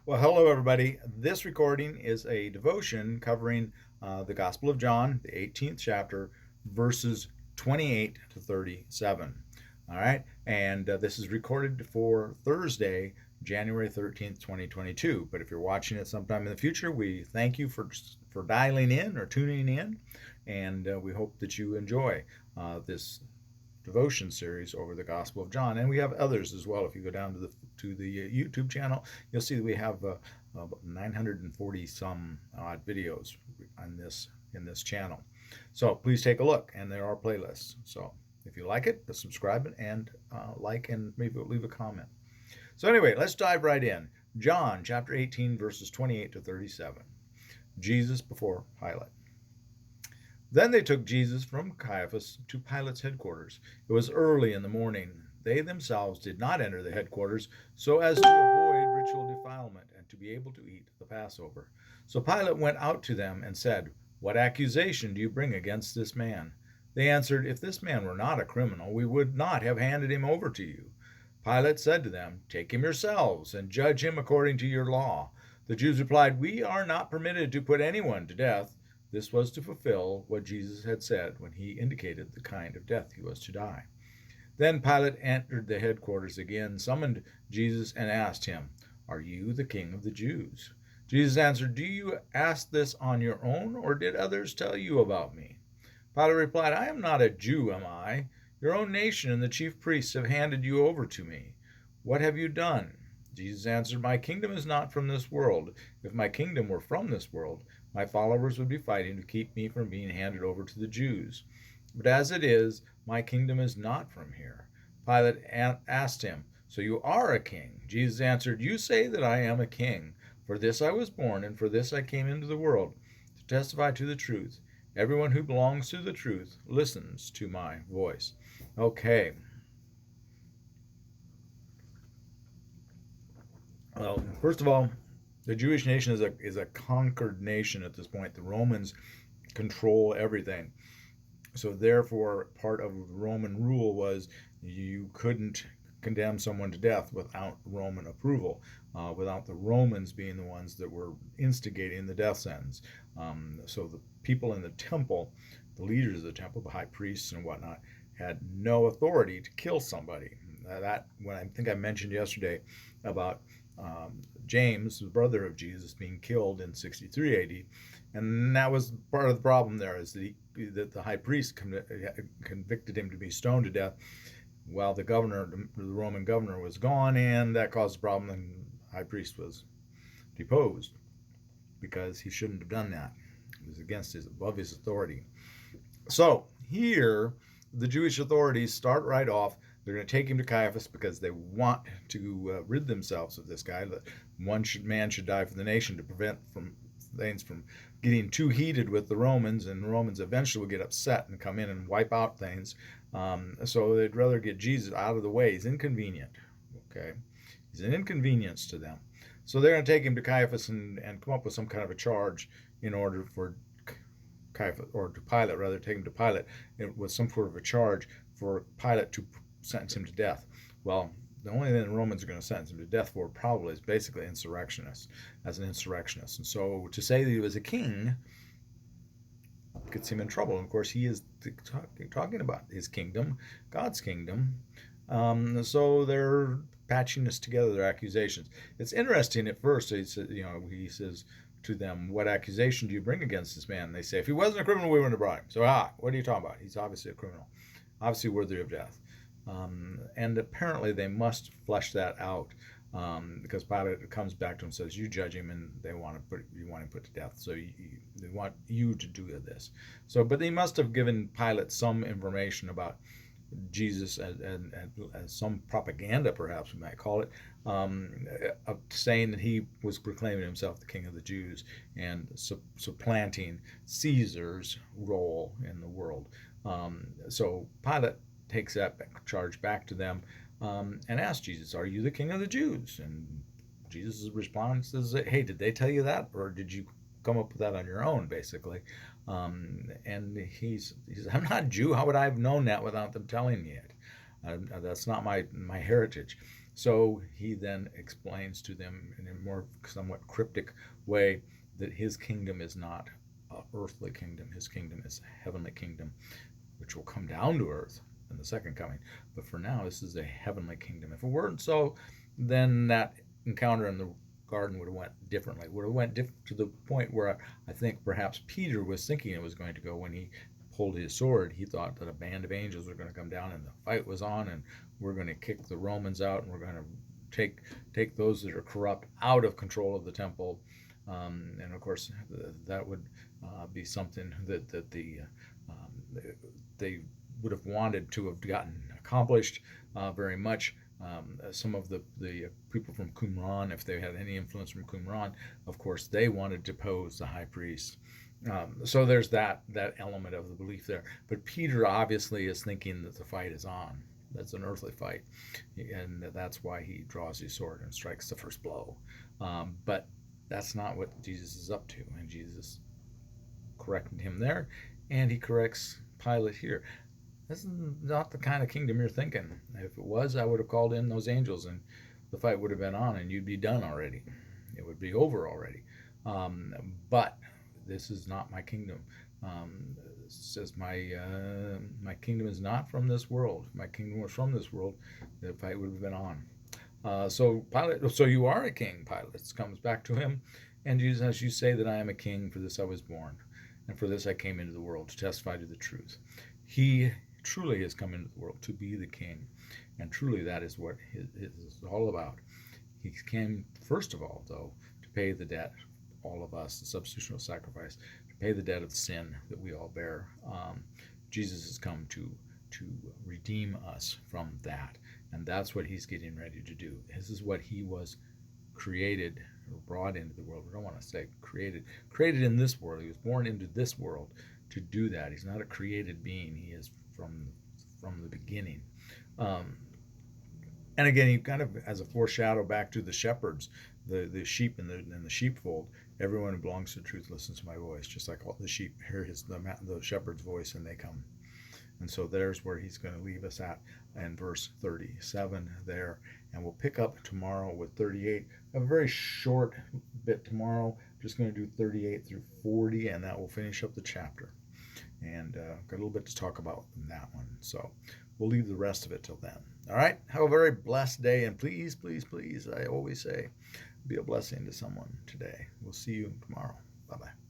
Well, hello, everybody. This recording is a devotion covering the Gospel of John, the 18th chapter, verses 28 to 37. All right. And this is recorded for Thursday, January 13th, 2022. But if you're watching it sometime in the future, we thank you for dialing in or tuning in. And we hope that you enjoy this devotion series over the Gospel of John, and we have others as well. If you go down to the YouTube channel, you'll see that we have 940 some odd videos on this in this channel. So please take a look, and there are playlists. So if you like it, subscribe and like, and maybe leave a comment. So anyway, let's dive right in. John chapter 18, verses 28 to 37. Jesus before Pilate. Then they took Jesus from Caiaphas to Pilate's headquarters. It was early in the morning. They themselves did not enter the headquarters so as to avoid ritual defilement and to be able to eat the Passover. So Pilate went out to them and said, "What accusation do you bring against this man?" They answered, "If this man were not a criminal, we would not have handed him over to you." Pilate said to them, "Take him yourselves and judge him according to your law." The Jews replied, "We are not permitted to put anyone to death." This was to fulfill what Jesus had said when he indicated the kind of death he was to die. Then Pilate entered the headquarters again, summoned Jesus, and asked him, "Are you the king of the Jews?" Jesus answered, "Do you ask this on your own, or did others tell you about me?" Pilate replied, "I am not a Jew, am I? Your own nation and the chief priests have handed you over to me. What have you done?" Jesus answered, "My kingdom is not from this world. If my kingdom were from this world, my followers would be fighting to keep me from being handed over to the Jews. But as it is, my kingdom is not from here." Pilate asked him, "So you are a king?" Jesus answered, "You say that I am a king. For this I was born, and for this I came into the world, to testify to the truth. Everyone who belongs to the truth listens to my voice." Okay. Well, first of all, the Jewish nation is a conquered nation at this point. The Romans control everything. So therefore, part of Roman rule was you couldn't condemn someone to death without Roman approval, without the Romans being the ones that were instigating the death sentence. So the people in the temple, the leaders of the temple, the high priests and whatnot, had no authority to kill somebody. That when I think I mentioned yesterday about James, the brother of Jesus, being killed in 63 AD, and that was part of the problem. There is that the high priest convicted him to be stoned to death, while the Roman governor, was gone, and that caused a problem. And the high priest was deposed because he shouldn't have done that. It was above his authority. So here, the Jewish authorities start right off. They're going to take him to Caiaphas because they want to rid themselves of this guy. That man should die for the nation to prevent things from getting too heated with the Romans, and the Romans eventually will get upset and come in and wipe out things. So they'd rather get Jesus out of the way. He's inconvenient. Okay, he's an inconvenience to them. So they're going to take him to Caiaphas and come up with some kind of a charge in order for Caiaphas, or to Pilate rather, take him to Pilate with some sort of a charge for Pilate to sentence him to death. Well, the only thing the Romans are going to sentence him to death for probably is basically insurrectionist, as an insurrectionist. And so to say that he was a king gets him in trouble. And of course, he is talking about his kingdom, God's kingdom. So they're patching this together, their accusations. It's interesting at first. He says to them, "What accusation do you bring against this man?" And they say, "If he wasn't a criminal, we wouldn't have brought him." So, what are you talking about? He's obviously a criminal, obviously worthy of death. And apparently they must flesh that out, because Pilate comes back to him and says, "You judge him," and you want him put to death. So they want you to do this. So, but they must have given Pilate some information about Jesus and some propaganda, perhaps we might call it, saying that he was proclaiming himself the King of the Jews and supplanting Caesar's role in the world. So Pilate takes that charge back to them, and asks Jesus, "Are you the King of the Jews?" And Jesus' response is, "Hey, did they tell you that, or did you come up with that on your own?" Basically, and he says, "I'm not a Jew. How would I have known that without them telling me it? That's not my heritage." So he then explains to them in a more somewhat cryptic way that his kingdom is not an earthly kingdom. His kingdom is a heavenly kingdom, which will come down to earth in the second coming. But for now, this is a heavenly kingdom. If it weren't so, then that encounter in the garden would have went differently. Would have went to the point where I think perhaps Peter was thinking it was going to go when he pulled his sword. He thought that a band of angels were going to come down and the fight was on, and we're going to kick the Romans out, and we're going to take those that are corrupt out of control of the temple. And of course, that would be something that they would have wanted to have gotten accomplished very much. Some of the people from Qumran, if they had any influence from Qumran, of course, they wanted to depose the high priest. So there's that element of the belief there. But Peter obviously is thinking that the fight is on. That's an earthly fight, and that's why he draws his sword and strikes the first blow. But that's not what Jesus is up to, and Jesus corrected him there, and he corrects Pilate here. This is not the kind of kingdom you're thinking. If it was, I would have called in those angels, and the fight would have been on, and you'd be done already. It would be over already. But this is not my kingdom. It says my kingdom is not from this world. If my kingdom was from this world, the fight would have been on. So Pilate, so you are a king. Pilate comes back to him, and Jesus, as you say that I am a king, for this I was born, and for this I came into the world to testify to the truth. He truly has come into the world to be the king, and truly that is what it is all about. He came first of all, though, to pay the debt, all of us, the substitutional sacrifice, to pay the debt of sin that we all bear. Jesus has come to redeem us from that, and that's what he's getting ready to do. This is what he was created or brought into the world. We don't want to say created in this world. He was born into this world to do that. He's not a created being. He is from the beginning. And again, he kind of as a foreshadow back to the shepherds, the sheep in the sheepfold. Everyone who belongs to the truth listens to my voice, just like all the sheep hear the shepherd's voice and they come. And so there's where he's going to leave us at in verse 37 there. And we'll pick up tomorrow with 38. A very short bit tomorrow. Just going to do 38 through 40, and that will finish up the chapter. And got a little bit to talk about in that one. So we'll leave the rest of it till then. All right? Have a very blessed day. And please, please, please, I always say, be a blessing to someone today. We'll see you tomorrow. Bye-bye.